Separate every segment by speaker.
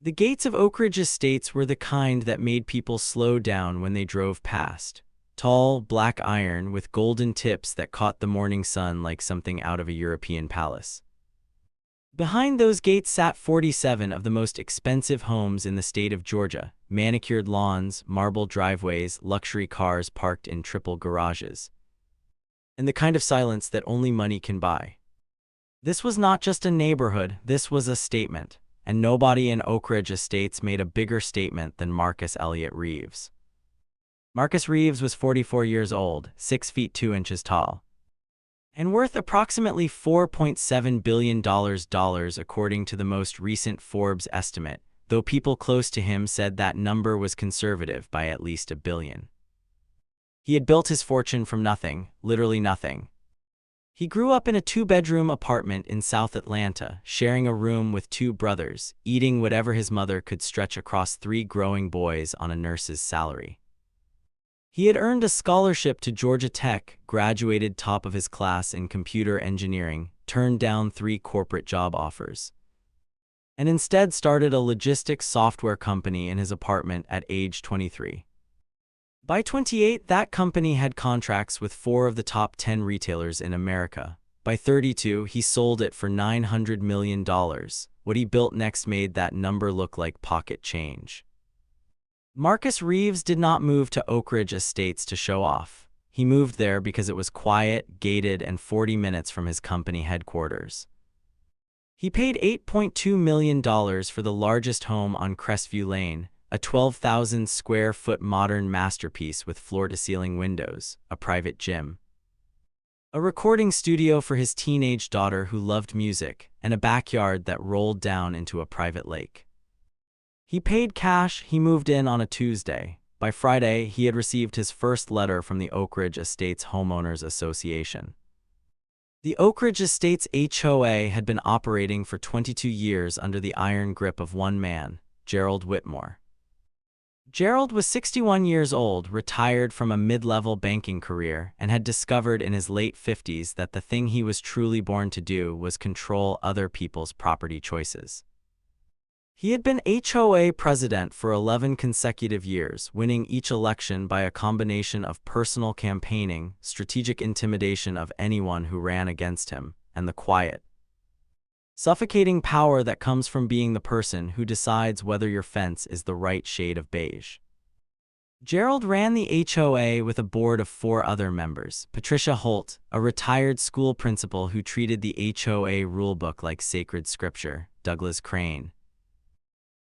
Speaker 1: The gates of Oakridge Estates were the kind that made people slow down when they drove past. Tall, black iron with golden tips that caught the morning sun like something out of a European palace. Behind those gates sat 47 of the most expensive homes in the state of Georgia, manicured lawns, marble driveways, luxury cars parked in triple garages, and the kind of silence that only money can buy. This was not just a neighborhood, this was a statement, and nobody in Oakridge Estates made a bigger statement than Marcus Reeves. Marcus Reeves was 44 years old, 6 feet 2 inches tall, and worth approximately $4.7 billion according to the most recent Forbes estimate, though people close to him said that number was conservative by at least $1 billion. He had built his fortune from nothing, literally nothing. He grew up in a 2-bedroom apartment in South Atlanta, sharing a room with 2 brothers, eating whatever his mother could stretch across 3 growing boys on a nurse's salary. He had earned a scholarship to Georgia Tech, graduated top of his class in computer engineering, turned down 3 corporate job offers, and instead started a logistics software company in his apartment at age 23. By 28, that company had contracts with 4 of the top 10 retailers in America. By 32, he sold it for $900 million. What he built next made that number look like pocket change. Marcus Reeves did not move to Oakridge Estates to show off. He moved there because it was quiet, gated, and 40 minutes from his company headquarters. He paid $8.2 million for the largest home on Crestview Lane, a 12,000-square-foot modern masterpiece with floor-to-ceiling windows, a private gym, a recording studio for his teenage daughter who loved music, and a backyard that rolled down into a private lake. He paid cash. He moved in on a Tuesday. By Friday, he had received his first letter from the Oakridge Estates Homeowners Association. The Oakridge Estates HOA had been operating for 22 years under the iron grip of one man, Gerald Whitmore. Gerald was 61 years old, retired from a mid-level banking career, and had discovered in his late 50s that the thing he was truly born to do was control other people's property choices. He had been HOA president for 11 consecutive years, winning each election by a combination of personal campaigning, strategic intimidation of anyone who ran against him, and the quiet, suffocating power that comes from being the person who decides whether your fence is the right shade of beige. Gerald ran the HOA with a board of 4 other members: Patricia Holt, a retired school principal who treated the HOA rulebook like sacred scripture; Douglas Crane,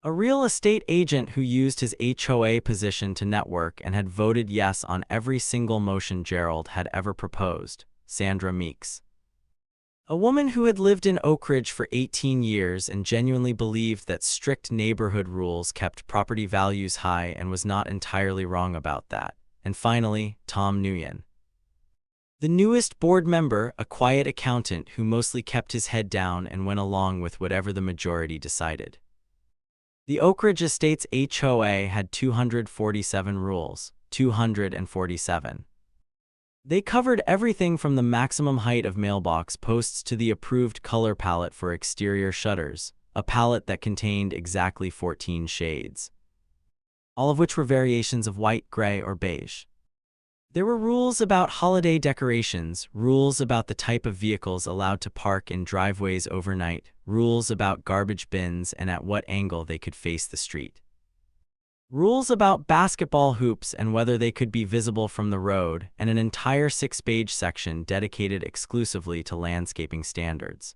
Speaker 1: a real estate agent who used his HOA position to network and had voted yes on every single motion Gerald had ever proposed; Sandra Meeks, a woman who had lived in Oakridge for 18 years and genuinely believed that strict neighborhood rules kept property values high and was not entirely wrong about that; and finally, Tom Nguyen, the newest board member, a quiet accountant who mostly kept his head down and went along with whatever the majority decided. The Oakridge Estates HOA had 247 rules, 247. They covered everything from the maximum height of mailbox posts to the approved color palette for exterior shutters, a palette that contained exactly 14 shades, all of which were variations of white, gray, or beige. There were rules about holiday decorations, rules about the type of vehicles allowed to park in driveways overnight, rules about garbage bins and at what angle they could face the street, rules about basketball hoops and whether they could be visible from the road, and an entire 6-page section dedicated exclusively to landscaping standards,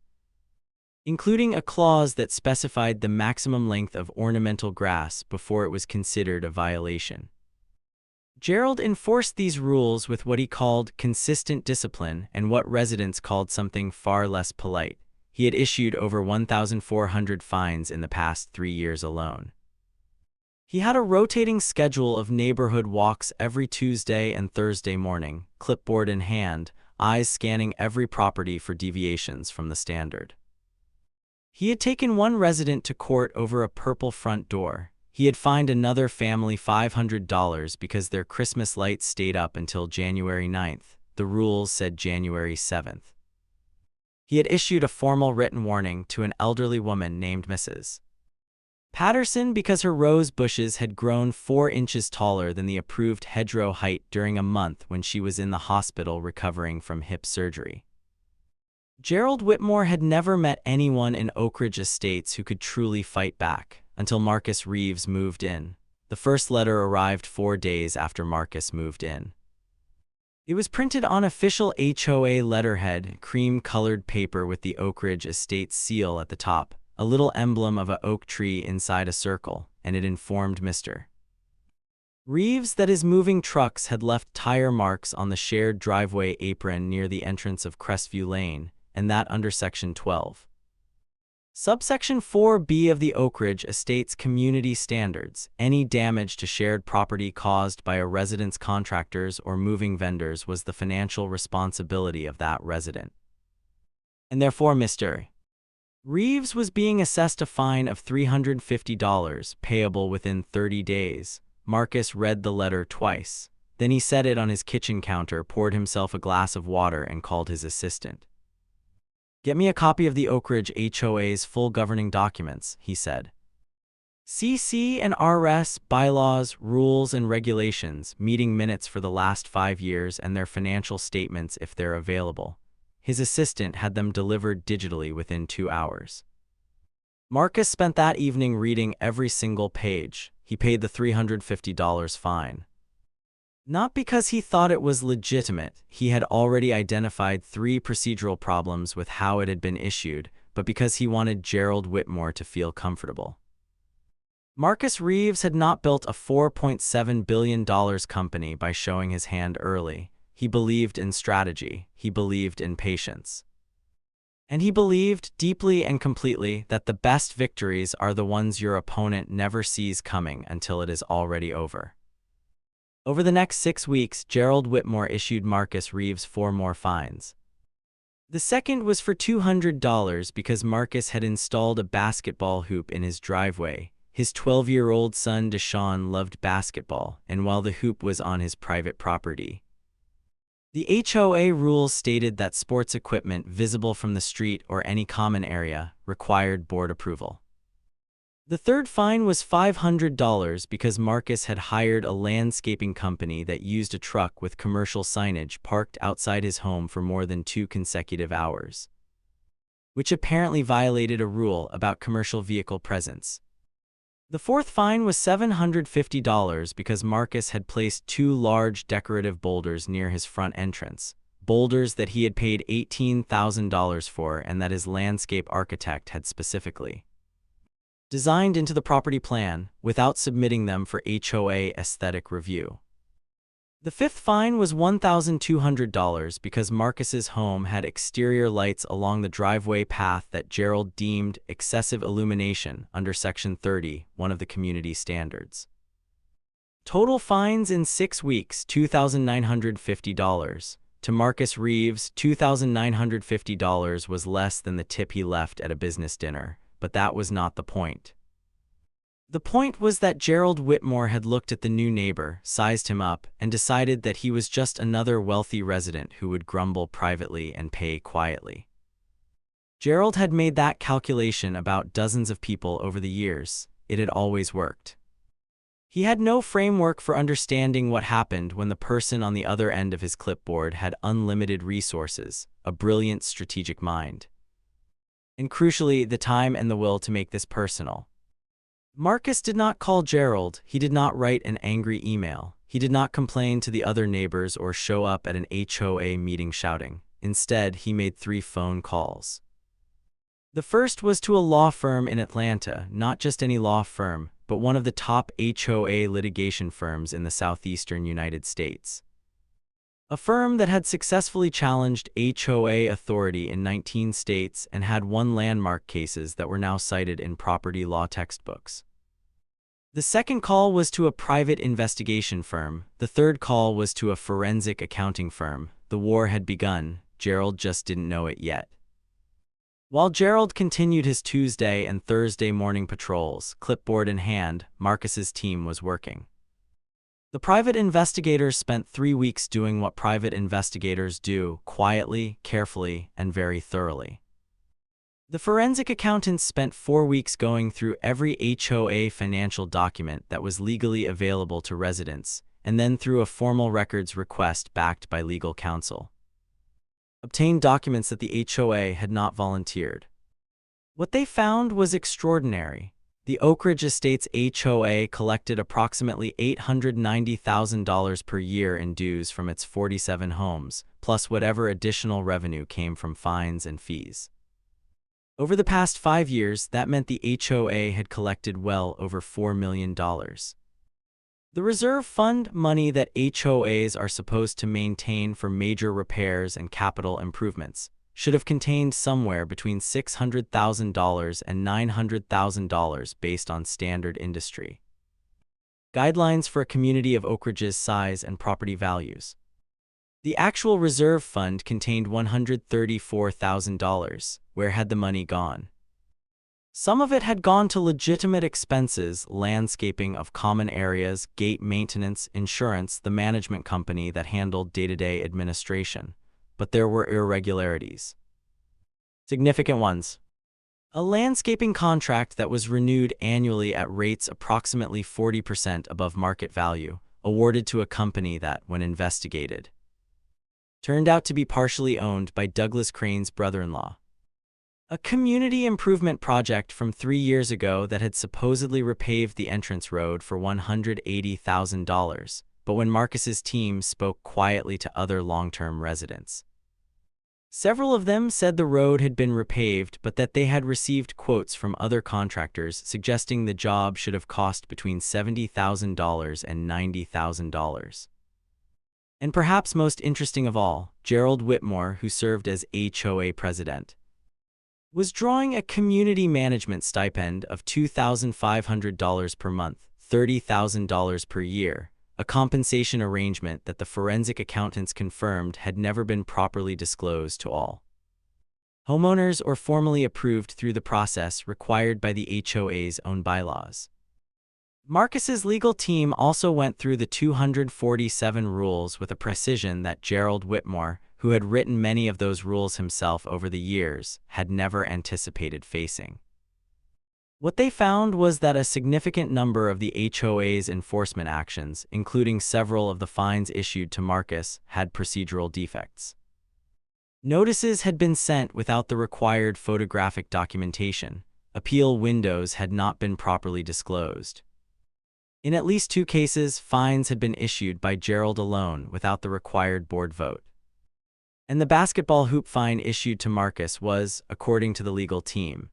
Speaker 1: including a clause that specified the maximum length of ornamental grass before it was considered a violation. Gerald enforced these rules with what he called consistent discipline and what residents called something far less polite. He had issued over 1,400 fines in the past 3 years alone. He had a rotating schedule of neighborhood walks every Tuesday and Thursday morning, clipboard in hand, eyes scanning every property for deviations from the standard. He had taken one resident to court over a purple front door. He had fined another family $500 because their Christmas lights stayed up until January 9th. The rules said January 7th. He had issued a formal written warning to an elderly woman named Mrs. Patterson because her rose bushes had grown 4 inches taller than the approved hedgerow height during a month when she was in the hospital recovering from hip surgery. Gerald Whitmore had never met anyone in Oakridge Estates who could truly fight back, until Marcus Reeves moved in. The first letter arrived 4 days after Marcus moved in. It was printed on official HOA letterhead, cream-colored paper with the Oakridge Estates seal at the top, a little emblem of an oak tree inside a circle, and it informed Mr. Reeves that his moving trucks had left tire marks on the shared driveway apron near the entrance of Crestview Lane, and that under Section 12. Subsection 4B of the Oakridge Estates Community Standards, any damage to shared property caused by a resident's contractors or moving vendors was the financial responsibility of that resident. And therefore Mr. Reeves was being assessed a fine of $350 payable within 30 days. Marcus read the letter twice. Then he set it on his kitchen counter, poured himself a glass of water, and called his assistant. "Get me a copy of the Oakridge HOA's full governing documents," he said. "CC and RS, bylaws, rules and regulations, meeting minutes for the last 5 years, and their financial statements if they're available." His assistant had them delivered digitally within 2 hours. Marcus spent that evening reading every single page. He paid the $350 fine. Not because he thought it was legitimate, he had already identified 3 procedural problems with how it had been issued, but because he wanted Gerald Whitmore to feel comfortable. Marcus Reeves had not built a $4.7 billion company by showing his hand early. He believed in strategy. He believed in patience. And he believed deeply and completely that the best victories are the ones your opponent never sees coming until it is already over. Over the next 6 weeks, Gerald Whitmore issued Marcus Reeves 4 more fines. The second was for $200 because Marcus had installed a basketball hoop in his driveway. His 12-year-old son Deshaun loved basketball, and while the hoop was on his private property, the HOA rules stated that sports equipment visible from the street or any common area required board approval. The third fine was $500 because Marcus had hired a landscaping company that used a truck with commercial signage parked outside his home for more than 2 consecutive hours, which apparently violated a rule about commercial vehicle presence. The fourth fine was $750 because Marcus had placed 2 large decorative boulders near his front entrance, boulders that he had paid $18,000 for and that his landscape architect had specifically designed into the property plan without submitting them for HOA aesthetic review. The fifth fine was $1,200 because Marcus's home had exterior lights along the driveway path that Gerald deemed excessive illumination under Section 30, one of the community standards. Total fines in 6 weeks, $2,950. To Marcus Reeves, $2,950 was less than the tip he left at a business dinner, but that was not the point. The point was that Gerald Whitmore had looked at the new neighbor, sized him up, and decided that he was just another wealthy resident who would grumble privately and pay quietly. Gerald had made that calculation about dozens of people over the years. It had always worked. He had no framework for understanding what happened when the person on the other end of his clipboard had unlimited resources, a brilliant strategic mind, and crucially, the time and the will to make this personal. Marcus did not call Gerald, he did not write an angry email, he did not complain to the other neighbors or show up at an HOA meeting shouting. Instead, he made 3 phone calls. The first was to a law firm in Atlanta, not just any law firm, but one of the top HOA litigation firms in the southeastern United States. A firm that had successfully challenged HOA authority in 19 states and had won landmark cases that were now cited in property law textbooks. The second call was to a private investigation firm. The third call was to a forensic accounting firm. The war had begun. Gerald just didn't know it yet. While Gerald continued his Tuesday and Thursday morning patrols, clipboard in hand, Marcus's team was working. The private investigators spent 3 weeks doing what private investigators do, quietly, carefully, and very thoroughly. The forensic accountants spent 4 weeks going through every HOA financial document that was legally available to residents, and then through a formal records request backed by legal counsel. Obtained documents that the HOA had not volunteered. What they found was extraordinary. The Oakridge Estates HOA collected approximately $890,000 per year in dues from its 47 homes, plus whatever additional revenue came from fines and fees. Over the past 5 years, that meant the HOA had collected well over $4 million. The reserve fund, money that HOAs are supposed to maintain for major repairs and capital improvements, should have contained somewhere between $600,000 and $900,000 based on standard industry guidelines for a community of Oakridge's size and property values. The actual reserve fund contained $134,000. Where had the money gone? Some of it had gone to legitimate expenses, landscaping of common areas, gate maintenance, insurance, the management company that handled day-to-day administration. But there were irregularities. Significant ones. A landscaping contract that was renewed annually at rates approximately 40% above market value, awarded to a company that, when investigated, turned out to be partially owned by Douglas Crane's brother-in-law. A community improvement project from 3 years ago that had supposedly repaved the entrance road for $180,000, but when Marcus's team spoke quietly to other long-term residents, several of them said the road had been repaved, but that they had received quotes from other contractors suggesting the job should have cost between $70,000 and $90,000. And perhaps most interesting of all, Gerald Whitmore, who served as HOA president, was drawing a community management stipend of $2,500 per month, $30,000 per year, a compensation arrangement that the forensic accountants confirmed had never been properly disclosed to all homeowners or formally approved through the process required by the HOA's own bylaws. Marcus's legal team also went through the 247 rules with a precision that Gerald Whitmore, who had written many of those rules himself over the years, had never anticipated facing. What they found was that a significant number of the HOA's enforcement actions, including several of the fines issued to Marcus, had procedural defects. Notices had been sent without the required photographic documentation. Appeal windows had not been properly disclosed. In at least 2 cases, fines had been issued by Gerald alone without the required board vote. And the basketball hoop fine issued to Marcus was, according to the legal team,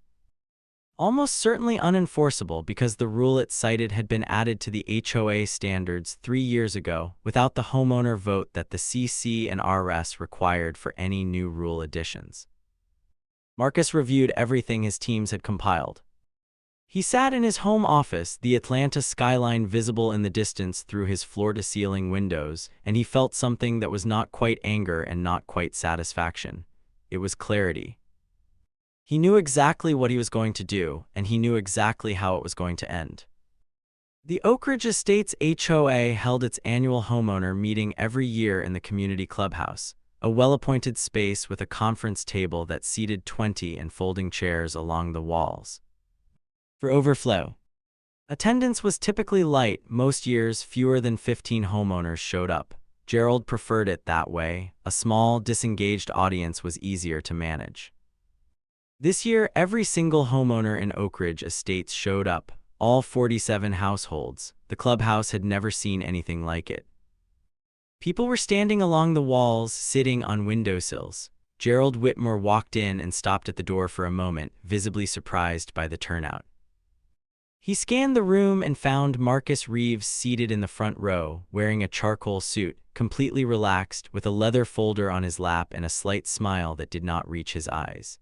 Speaker 1: almost certainly unenforceable because the rule it cited had been added to the HOA standards 3 years ago without the homeowner vote that the CC and RS required for any new rule additions. Marcus reviewed everything his teams had compiled. He sat in his home office, the Atlanta skyline visible in the distance through his floor-to-ceiling windows, and he felt something that was not quite anger and not quite satisfaction. It was clarity. He knew exactly what he was going to do, and he knew exactly how it was going to end. The Oakridge Estates HOA held its annual homeowner meeting every year in the community clubhouse, a well-appointed space with a conference table that seated 20 and folding chairs along the walls for overflow. Attendance was typically light. Most years, fewer than 15 homeowners showed up. Gerald preferred it that way. A small, disengaged audience was easier to manage. This year, every single homeowner in Oakridge Estates showed up, all 47 households. The clubhouse had never seen anything like it. People were standing along the walls, sitting on windowsills. Gerald Whitmore walked in and stopped at the door for a moment, visibly surprised by the turnout. He scanned the room and found Marcus Reeves seated in the front row, wearing a charcoal suit, completely relaxed, with a leather folder on his lap and a slight smile that did not reach his eyes.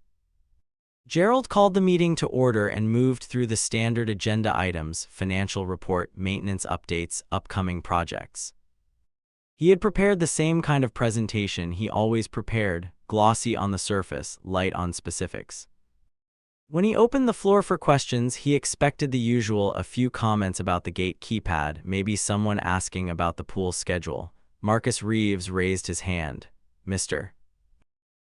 Speaker 1: Gerald called the meeting to order and moved through the standard agenda items: financial report, maintenance updates, upcoming projects. He had prepared the same kind of presentation he always prepared, glossy on the surface, light on specifics. When he opened the floor for questions, he expected the usual: a few comments about the gate keypad, maybe someone asking about the pool schedule. Marcus Reeves raised his hand. Mr.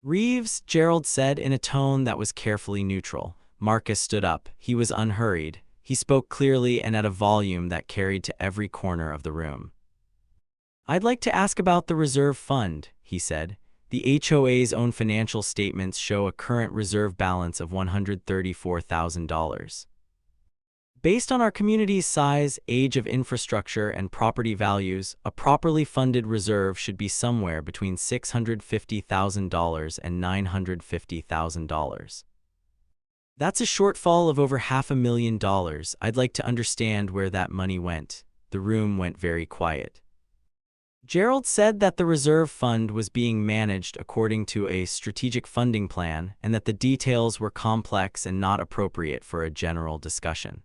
Speaker 1: Reeves, Gerald said in a tone that was carefully neutral. Marcus stood up. He was unhurried. He spoke clearly and at a volume that carried to every corner of the room. "I'd like to ask about the reserve fund," he said. "The HOA's own financial statements show a current reserve balance of $134,000. Based on our community's size, age of infrastructure, and property values, a properly funded reserve should be somewhere between $650,000 and $950,000. That's a shortfall of over $500,000. I'd like to understand where that money went." The room went very quiet. Gerald said that the reserve fund was being managed according to a strategic funding plan and that the details were complex and not appropriate for a general discussion.